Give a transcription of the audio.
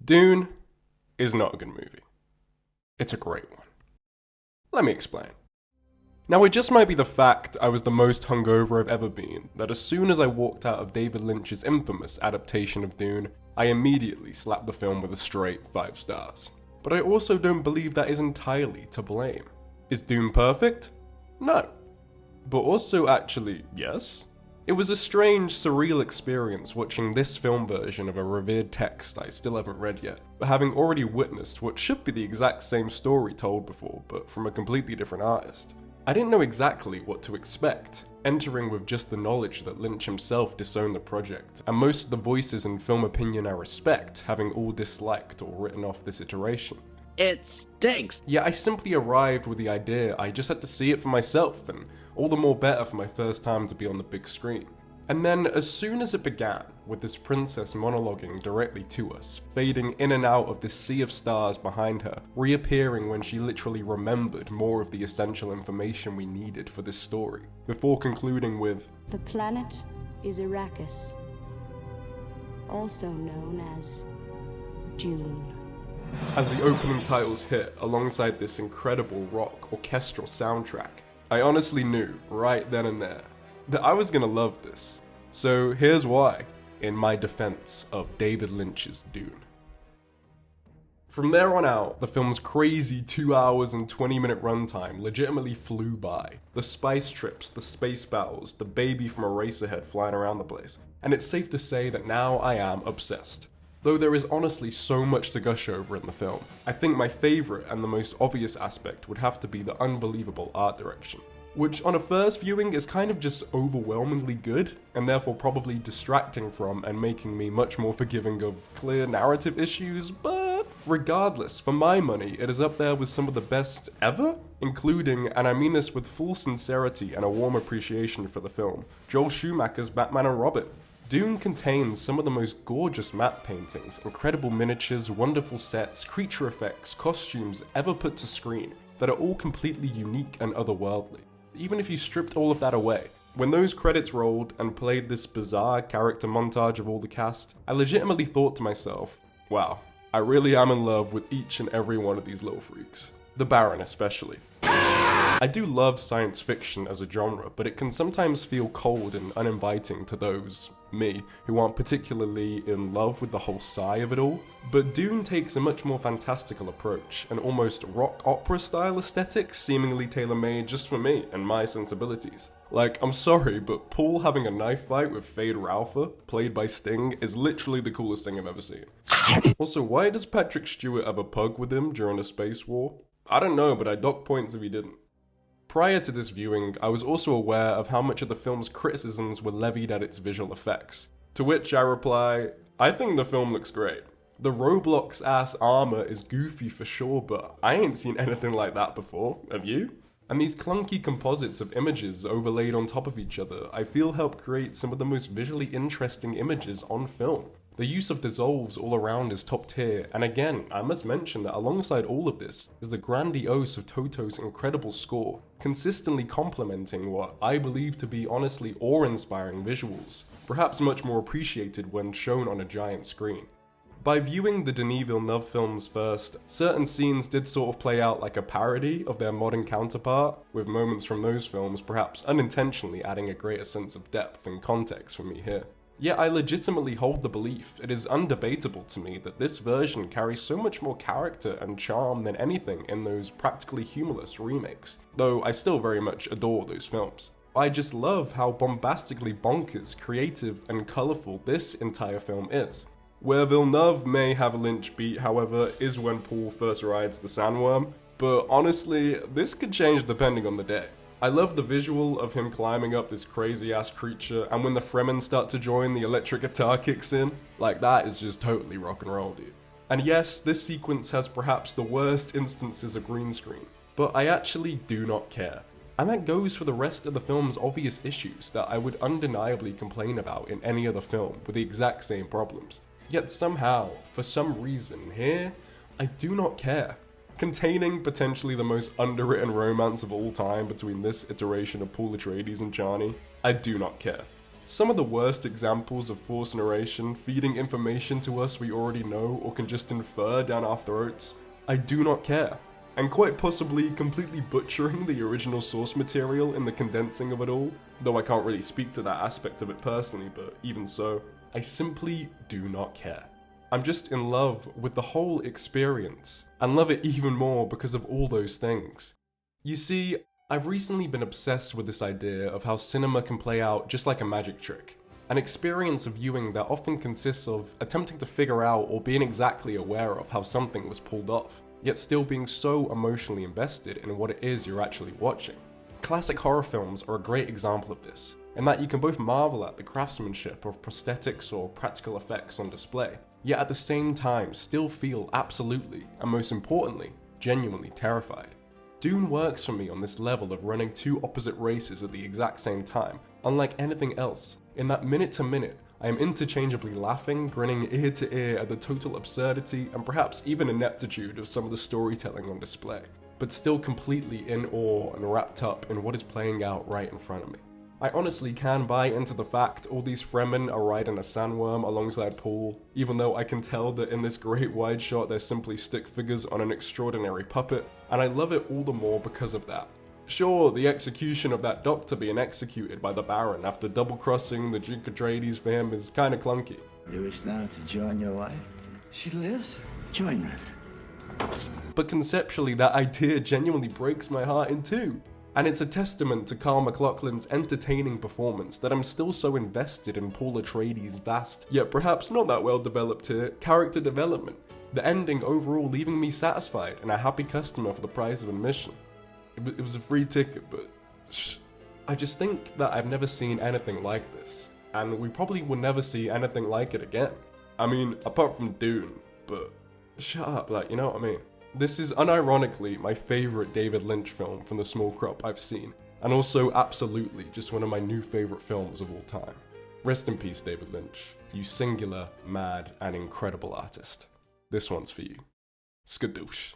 Dune is not a good movie. It's a great one. Let me explain. Now, it just might be the fact I was the most hungover I've ever been, that as soon as I walked out of David Lynch's infamous adaptation of Dune, I immediately slapped the film with a straight 5 stars. But I also don't believe that is entirely to blame. Is Dune perfect? No. But also actually, yes. It was a strange, surreal experience watching this film version of a revered text I still haven't read yet, but having already witnessed what should be the exact same story told before, but from a completely different artist. I didn't know exactly what to expect, entering with just the knowledge that Lynch himself disowned the project, and most of the voices in film opinion I respect having all disliked or written off this iteration. It stinks! Yet I simply arrived with the idea I just had to see it for myself, and all the more better for my first time to be on the big screen. And then, as soon as it began, with this princess monologuing directly to us, fading in and out of this sea of stars behind her, reappearing when she literally remembered more of the essential information we needed for this story, before concluding with, "The planet is Arrakis, also known as Dune." As the opening titles hit alongside this incredible rock orchestral soundtrack, I honestly knew, right then and there, that I was gonna love this. So here's why, in my defense of David Lynch's Dune. From there on out, the film's crazy 2 hours and 20-minute runtime legitimately flew by. The spice trips, the space battles, the baby from Eraserhead flying around the place. And it's safe to say that now I am obsessed. Though there is honestly so much to gush over in the film, I think my favourite and the most obvious aspect would have to be the unbelievable art direction, which on a first viewing is kind of just overwhelmingly good, and therefore probably distracting from and making me much more forgiving of clear narrative issues, but regardless, for my money, it is up there with some of the best ever, including, and I mean this with full sincerity and a warm appreciation for the film, Joel Schumacher's Batman and Robin. Dune contains some of the most gorgeous matte paintings, incredible miniatures, wonderful sets, creature effects, costumes ever put to screen that are all completely unique and otherworldly. Even if you stripped all of that away, when those credits rolled and played this bizarre character montage of all the cast, I legitimately thought to myself, wow, I really am in love with each and every one of these little freaks. The Baron especially. I do love science fiction as a genre, but it can sometimes feel cold and uninviting to those, me, who aren't particularly in love with the whole sci of it all. But Dune takes a much more fantastical approach, an almost rock opera style aesthetic seemingly tailor-made just for me and my sensibilities. Like, I'm sorry, but Paul having a knife fight with Fade Ralpha, played by Sting, is literally the coolest thing I've ever seen. Also, why does Patrick Stewart have a pug with him during a space war? I don't know, but I'd dock points if he didn't. Prior to this viewing, I was also aware of how much of the film's criticisms were levied at its visual effects. To which I reply, I think the film looks great. The Roblox-ass armor is goofy for sure, but I ain't seen anything like that before, have you? And these clunky composites of images overlaid on top of each other, I feel help create some of the most visually interesting images on film. The use of dissolves all around is top tier, and again, I must mention that alongside all of this is the grandiose of Toto's incredible score, consistently complementing what I believe to be honestly awe-inspiring visuals, perhaps much more appreciated when shown on a giant screen. By viewing the Denis Villeneuve films first, certain scenes did sort of play out like a parody of their modern counterpart, with moments from those films perhaps unintentionally adding a greater sense of depth and context for me here. Yet I legitimately hold the belief, it is undebatable to me that this version carries so much more character and charm than anything in those practically humorless remakes, though I still very much adore those films. I just love how bombastically bonkers, creative, and colourful this entire film is. Where Villeneuve may have a Lynch beat, however, is when Paul first rides the sandworm, but honestly, this could change depending on the day. I love the visual of him climbing up this crazy ass creature, and when the Fremen start to join, the electric guitar kicks in. Like, that is just totally rock and roll, dude. And yes, this sequence has perhaps the worst instances of green screen, but I actually do not care. And that goes for the rest of the film's obvious issues that I would undeniably complain about in any other film with the exact same problems. Yet somehow, for some reason, here, I do not care. Containing potentially the most underwritten romance of all time between this iteration of Paul Atreides and Chani, I do not care. Some of the worst examples of forced narration, feeding information to us we already know or can just infer down our throats, I do not care. And quite possibly completely butchering the original source material in the condensing of it all, though I can't really speak to that aspect of it personally, but even so, I simply do not care. I'm just in love with the whole experience, and love it even more because of all those things. You see, I've recently been obsessed with this idea of how cinema can play out just like a magic trick. An experience of viewing that often consists of attempting to figure out or being exactly aware of how something was pulled off, yet still being so emotionally invested in what it is you're actually watching. Classic horror films are a great example of this, in that you can both marvel at the craftsmanship of prosthetics or practical effects on display, yet at the same time still feel absolutely, and most importantly, genuinely terrified. Dune works for me on this level of running two opposite races at the exact same time, unlike anything else, in that minute to minute, I am interchangeably laughing, grinning ear to ear at the total absurdity and perhaps even ineptitude of some of the storytelling on display, but still completely in awe and wrapped up in what is playing out right in front of me. I honestly can buy into the fact all these Fremen are riding a sandworm alongside Paul, even though I can tell that in this great wide shot they're simply stick figures on an extraordinary puppet, and I love it all the more because of that. Sure, the execution of that doctor being executed by the Baron after double-crossing the Duke Atreides for him is kinda clunky. You wish now to join your wife? She lives? Join her. But conceptually, that idea genuinely breaks my heart in two. And it's a testament to Carl MacLachlan's entertaining performance that I'm still so invested in Paul Atreides' vast, yet perhaps not that well developed here, character development. The ending overall leaving me satisfied and a happy customer for the price of admission. It was a free ticket, but I just think that I've never seen anything like this, and we probably will never see anything like it again. I mean, apart from Dune, but shut up, like, you know what I mean? This is unironically my favourite David Lynch film from the small crop I've seen, and also absolutely just one of my new favourite films of all time. Rest in peace, David Lynch, you singular, mad, and incredible artist. This one's for you. Skadoosh.